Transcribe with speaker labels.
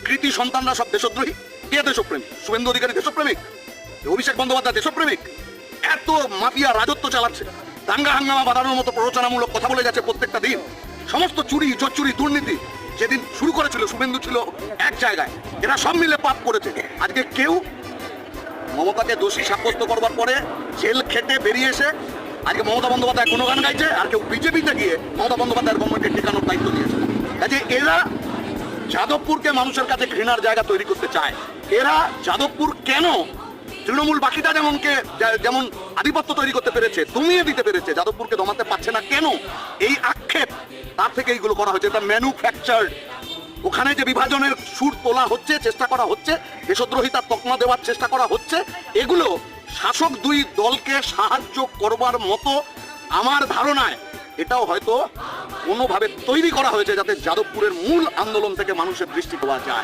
Speaker 1: কৃতি সন্তানরা সব দেশদ্রোহী। কে দেশপ্রেমিক? শুভেন্দু অধিকারী দেশপ্রেমিক? অভিষেক বন্দ্যোপাধ্যায় দেশপ্রেমিক? এত মাফিয়া রাজত্ব চালাচ্ছে, দাঙ্গা হাঙ্গামা বাড়ানোর মতো প্ররোচনামূলক কথা বলে যাচ্ছে প্রত্যেকটা দিন। সমস্ত চুরি জোচ্চুরি দুর্নীতি যেদিন শুরু করেছিল শুভেন্দু ছিল এক জায়গায়, এরা সব মিলে পাপ করেছে। আজকে কেউ মমতাকে দোষী সাব্যস্ত করবার পরে জেল খেটে বেরিয়ে এসে আজকে মমতা বন্দ্যোপাধ্যায় কোনো গান গাইছে, আর কেউ বিজেপিতে গিয়ে মমতা বন্দ্যোপাধ্যায়ের গভর্নমেন্টকে টেকানোর দায়িত্ব দিয়েছে। কাজে এরা যাদবপুরকে মানুষের কাছে ঘৃণার জায়গা তৈরি করতে চায়। এরা যাদবপুর কেন তৃণমূল বাকিটা যেমন আধিপত্য তৈরি করতে পেরেছে, দমিয়ে দিতে পেরেছে, যাদবপুরকে দমাতে পারছে না কেন, এই আক্ষেপ তার থেকে এইগুলো করা হয়েছে। এটা ম্যানুফ্যাকচার্ড। ওখানে যে বিভাজনের সুর তোলা হচ্ছে, চেষ্টা করা হচ্ছে, দেশদ্রোহিতার তকমা দেওয়ার চেষ্টা করা হচ্ছে, এগুলো শাসক দুই দলকে সাহায্য করবার মতো আমার ধারণায় এটাও হয়তো কোনোভাবে তৈরি করা হয়েছে যাতে যাদবপুরের মূল আন্দোলন থেকে মানুষের দৃষ্টি পাওয়া যায়।